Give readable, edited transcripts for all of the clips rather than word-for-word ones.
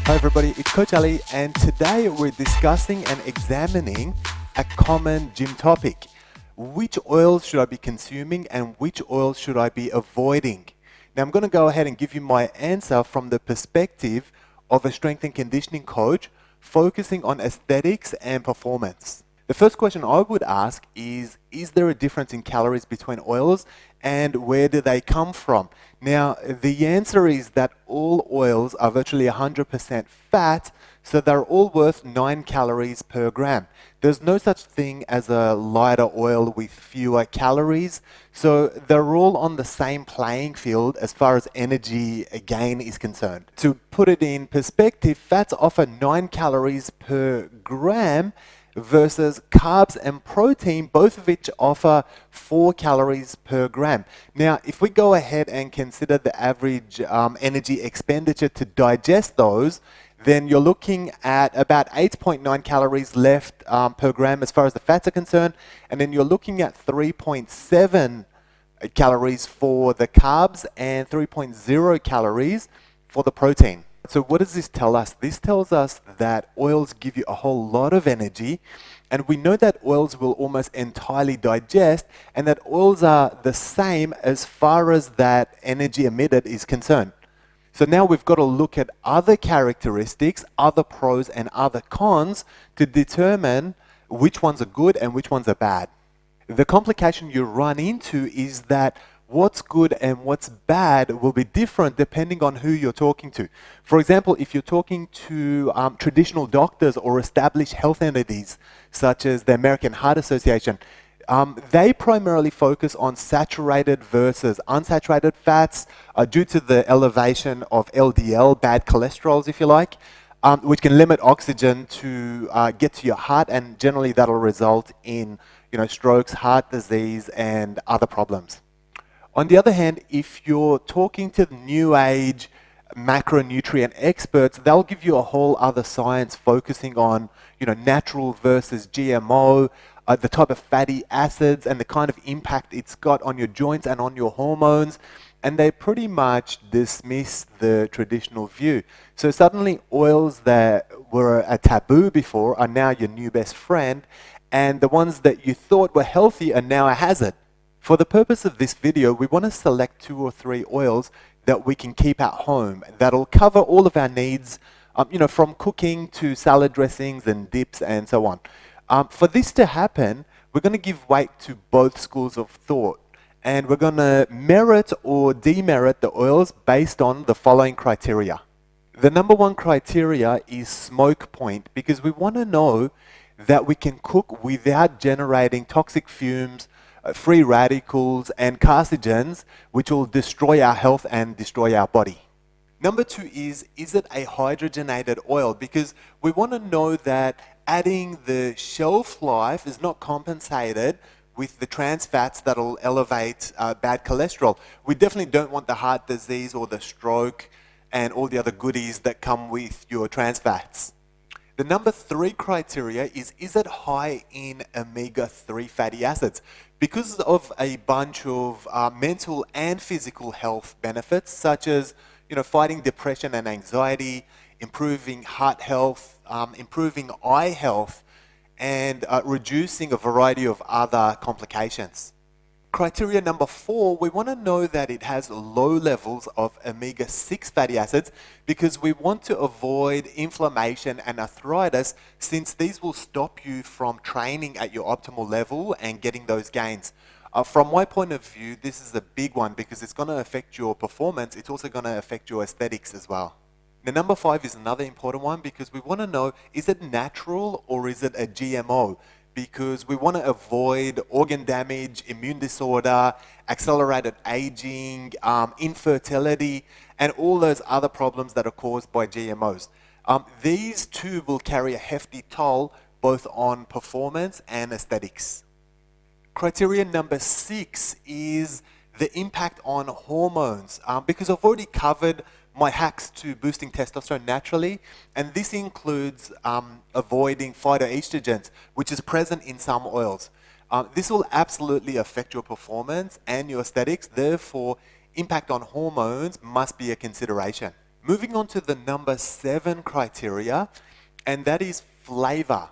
Hi everybody, it's Coach Ali, and today we're discussing and examining a common gym topic. Which oils should I be consuming and which oils should I be avoiding? Now I'm going to go ahead and give you my answer from the perspective of a strength and conditioning coach focusing on aesthetics and performance. The first question I would ask is there a difference in calories between oils and where do they come from? Now, the answer is that all oils are virtually 100% fat, so they're all worth 9 calories per gram. There's no such thing as a lighter oil with fewer calories, so they're all on the same playing field as far as energy gain is concerned. To put it in perspective, fats offer 9 calories per gram, versus carbs and protein, both of which offer 4 calories per gram. Now, if we go ahead and consider the average energy expenditure to digest those, then you're looking at about 8.9 calories left per gram as far as the fats are concerned, and then you're looking at 3.7 calories for the carbs and 3.0 calories for the protein. So what does this tell us? This tells us that oils give you a whole lot of energy, and we know that oils will almost entirely digest, and that oils are the same as far as that energy emitted is concerned. So now we've got to look at other characteristics, other pros and other cons to determine which ones are good and which ones are bad. The complication you run into is that what's good and what's bad will be different depending on who you're talking to. For example, if you're talking to traditional doctors or established health entities, such as the American Heart Association, they primarily focus on saturated versus unsaturated fats due to the elevation of LDL, bad cholesterols, if you like, which can limit oxygen to get to your heart, and generally that'll result in strokes, heart disease, and other problems. On the other hand, if you're talking to the new age macronutrient experts, they'll give you a whole other science focusing on natural versus GMO, the type of fatty acids and the kind of impact it's got on your joints and on your hormones, and they pretty much dismiss the traditional view. So suddenly oils that were a taboo before are now your new best friend, and the ones that you thought were healthy are now a hazard. For the purpose of this video, we want to select 2 or 3 oils that we can keep at home that'll cover all of our needs, from cooking to salad dressings and dips and so on. For this to happen, we're going to give weight to both schools of thought, and we're going to merit or demerit the oils based on the following criteria. The number 1 criteria is smoke point, because we want to know that we can cook without generating toxic fumes, free radicals and carcinogens, which will destroy our health and destroy our body. Number 2 is it a hydrogenated oil? Because we want to know that adding the shelf life is not compensated with the trans fats that'll elevate bad cholesterol. We definitely don't want the heart disease or the stroke and all the other goodies that come with your trans fats. The number 3 criteria is it high in omega-3 fatty acids? Because of a bunch of mental and physical health benefits, such as fighting depression and anxiety, improving heart health, improving eye health, and reducing a variety of other complications. Criteria number 4, we want to know that it has low levels of omega-6 fatty acids, because we want to avoid inflammation and arthritis, since these will stop you from training at your optimal level and getting those gains. From my point of view, this is a big one because it's going to affect your performance. It's also going to affect your aesthetics as well. Now, number 5 is another important one, because we want to know, is it natural or is it a GMO? Because we want to avoid organ damage, immune disorder, accelerated aging, infertility, and all those other problems that are caused by GMOs. These 2 will carry a hefty toll both on performance and aesthetics. Criteria number 6 is the impact on hormones, because I've already covered my hacks to boosting testosterone naturally, and this includes avoiding phytoestrogens, which is present in some oils. This will absolutely affect your performance and your aesthetics, therefore impact on hormones must be a consideration. Moving on to the number 7 criteria, and that is flavor.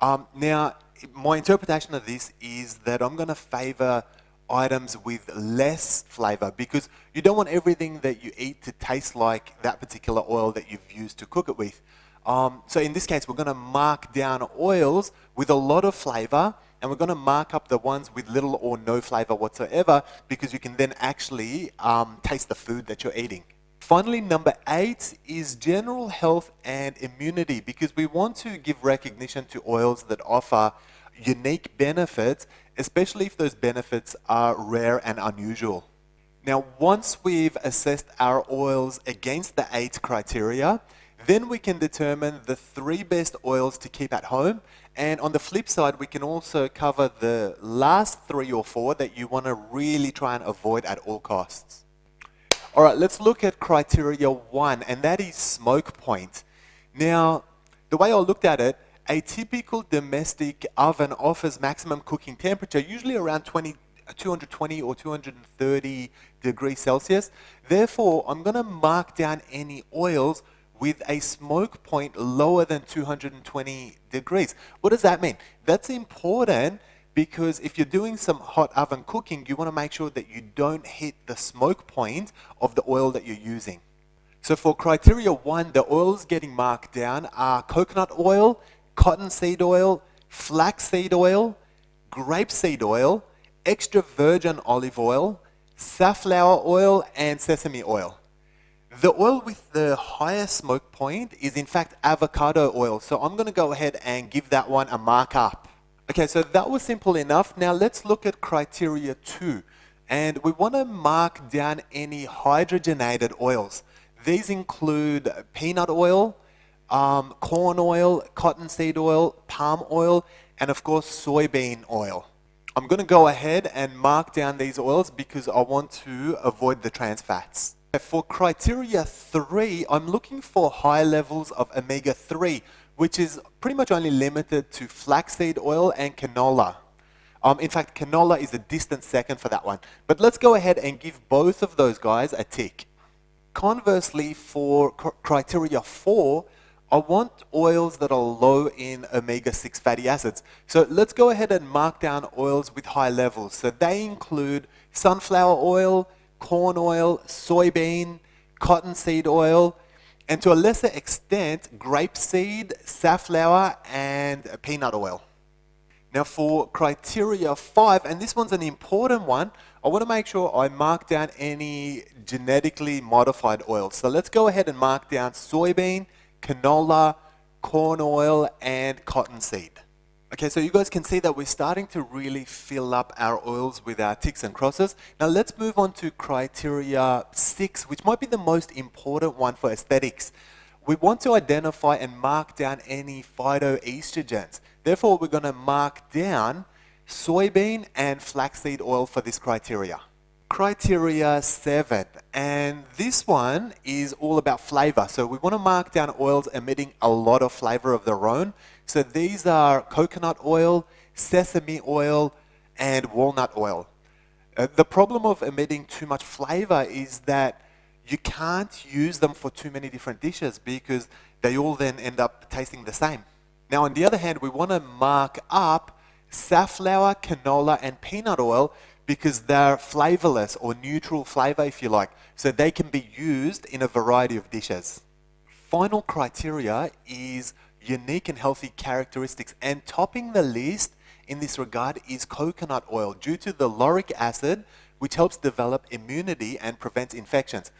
Now, my interpretation of this is that I'm going to favor items with less flavor because you don't want everything that you eat to taste like that particular oil that you've used to cook it with. So in this case, we're going to mark down oils with a lot of flavor, and we're going to mark up the ones with little or no flavor whatsoever because you can then actually taste the food that you're eating. Finally, number 8 is general health and immunity because we want to give recognition to oils that offer unique benefits, especially if those benefits are rare and unusual. Now, once we've assessed our oils against the 8 criteria, then we can determine the 3 best oils to keep at home. And on the flip side, we can also cover the last 3 or 4 that you want to really try and avoid at all costs. All right, let's look at criteria 1, and that is smoke point. Now, the way I looked at it, a typical domestic oven offers maximum cooking temperature, usually around 220 or 230 degrees Celsius. Therefore, I'm going to mark down any oils with a smoke point lower than 220 degrees. What does that mean? That's important because if you're doing some hot oven cooking, you want to make sure that you don't hit the smoke point of the oil that you're using. So for criteria 1, the oils getting marked down are coconut oil, cottonseed oil, flaxseed oil, grapeseed oil, extra virgin olive oil, safflower oil, and sesame oil. The oil with the highest smoke point is in fact avocado oil. So I'm going to go ahead and give that one a mark up. Okay, so that was simple enough. Now let's look at criteria 2. And we want to mark down any hydrogenated oils. These include peanut oil, corn oil, cottonseed oil, palm oil, and of course soybean oil. I'm going to go ahead and mark down these oils because I want to avoid the trans fats. For criteria 3, I'm looking for high levels of omega-3, which is pretty much only limited to flaxseed oil and canola. In fact, canola is a distant second for that one. But let's go ahead and give both of those guys a tick. Conversely, for criteria 4, I want oils that are low in omega-6 fatty acids. So let's go ahead and mark down oils with high levels. So they include sunflower oil, corn oil, soybean, cottonseed oil, and to a lesser extent, grapeseed, safflower, and peanut oil. Now for criteria 5, and this one's an important one, I want to make sure I mark down any genetically modified oils. So let's go ahead and mark down soybean, canola, corn oil, and cottonseed. Okay, so you guys can see that we're starting to really fill up our oils with our ticks and crosses. Now let's move on to criteria 6, which might be the most important one for aesthetics. We want to identify and mark down any phytoestrogens. Therefore, we're going to mark down soybean and flaxseed oil for this criteria. Criteria 7, and this one is all about flavor. So we want to mark down oils emitting a lot of flavor of their own. So these are coconut oil, sesame oil, and walnut oil. The problem of emitting too much flavor is that you can't use them for too many different dishes because they all then end up tasting the same. Now, on the other hand, we want to mark up safflower, canola, and peanut oil because they're flavorless or neutral flavor, if you like. So they can be used in a variety of dishes. Final criteria is unique and healthy characteristics, and topping the list in this regard is coconut oil due to the lauric acid, which helps develop immunity and prevents infections.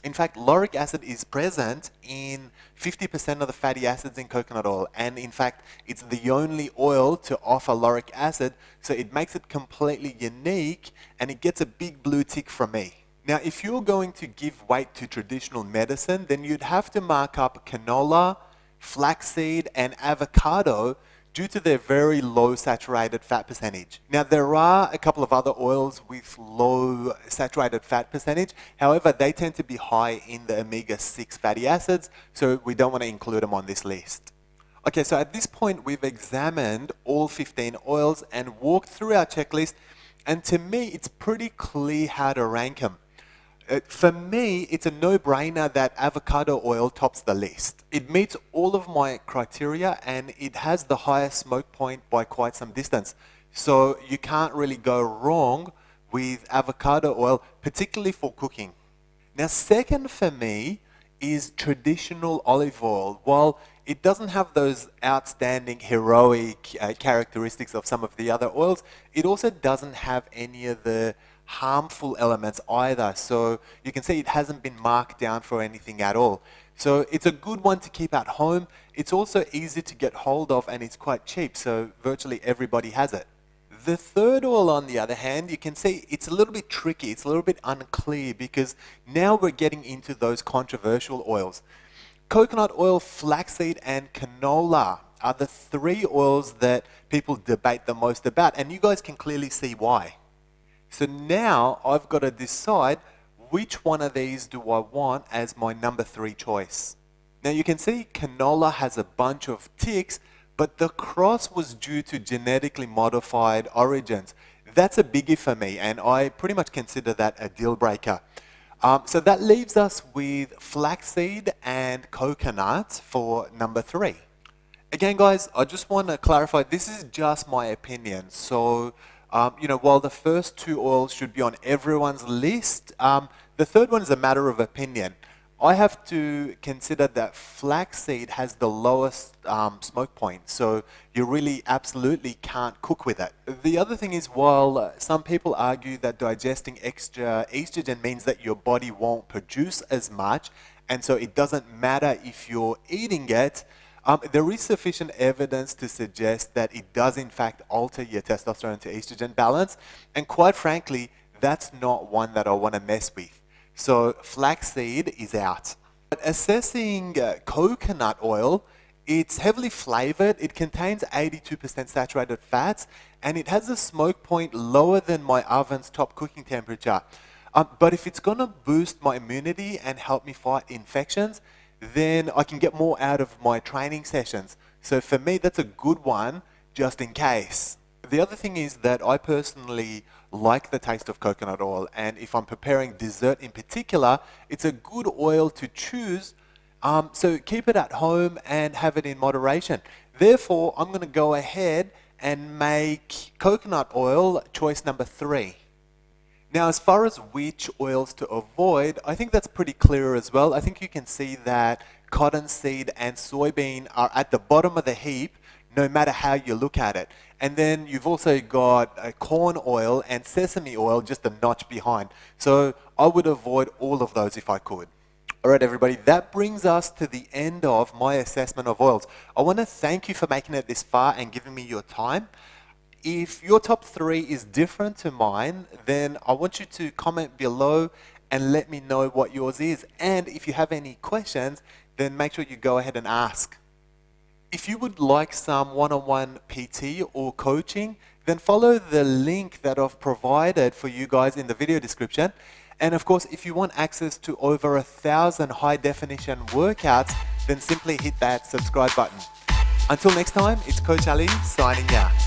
In fact, lauric acid is present in 50% of the fatty acids in coconut oil, and in fact, it's the only oil to offer lauric acid, so it makes it completely unique, and it gets a big blue tick from me. Now, if you're going to give weight to traditional medicine, then you'd have to mark up canola, flaxseed, and avocado due to their very low saturated fat percentage. Now, there are a couple of other oils with low saturated fat percentage. However, they tend to be high in the omega-6 fatty acids, so we don't want to include them on this list. Okay, so at this point, we've examined all 15 oils and walked through our checklist, and to me, it's pretty clear how to rank them. For me, it's a no-brainer that avocado oil tops the list. It meets all of my criteria and it has the highest smoke point by quite some distance. So you can't really go wrong with avocado oil, particularly for cooking. Now, second for me is traditional olive oil. While it doesn't have those outstanding heroic characteristics of some of the other oils, it also doesn't have any of the harmful elements either. So you can see it hasn't been marked down for anything at all. So it's a good one to keep at home. It's also easy to get hold of and it's quite cheap, so virtually everybody has it. The third oil, on the other hand, you can see it's a little bit tricky, it's a little bit unclear because now we're getting into those controversial oils. Coconut oil, flaxseed, and canola are the three oils that people debate the most about, and you guys can clearly see why. So now I've got to decide which one of these do I want as my number 3 choice. Now you can see canola has a bunch of ticks, but the cross was due to genetically modified origins. That's a biggie for me, and I pretty much consider that a deal breaker. So that leaves us with flaxseed and coconut for number 3. Again, guys, I just want to clarify, this is just my opinion. So, while the first 2 oils should be on everyone's list, the third one is a matter of opinion. I have to consider that flaxseed has the lowest smoke point, so you really absolutely can't cook with it. The other thing is, while some people argue that digesting extra estrogen means that your body won't produce as much, and so it doesn't matter if you're eating it, there is sufficient evidence to suggest that it does in fact alter your testosterone to estrogen balance, and quite frankly, that's not one that I want to mess with. So flaxseed is out. But assessing coconut oil, it's heavily flavored, it contains 82% saturated fats, and it has a smoke point lower than my oven's top cooking temperature. But if it's going to boost my immunity and help me fight infections, then I can get more out of my training sessions. So for me, that's a good one, just in case. The other thing is that I personally like the taste of coconut oil, and if I'm preparing dessert in particular, it's a good oil to choose, so keep it at home and have it in moderation. Therefore, I'm going to go ahead and make coconut oil choice number 3. Now, as far as which oils to avoid, I think that's pretty clear as well. I think you can see that cottonseed and soybean are at the bottom of the heap, no matter how you look at it. And then you've also got corn oil and sesame oil just a notch behind. So I would avoid all of those if I could. All right, everybody, that brings us to the end of my assessment of oils. I want to thank you for making it this far and giving me your time. If your top 3 is different to mine, then I want you to comment below and let me know what yours is. And if you have any questions, then make sure you go ahead and ask. If you would like some one-on-one PT or coaching, then follow the link that I've provided for you guys in the video description. And of course, if you want access to over 1,000 high-definition workouts, then simply hit that subscribe button. Until next time, it's Coach Ali signing out.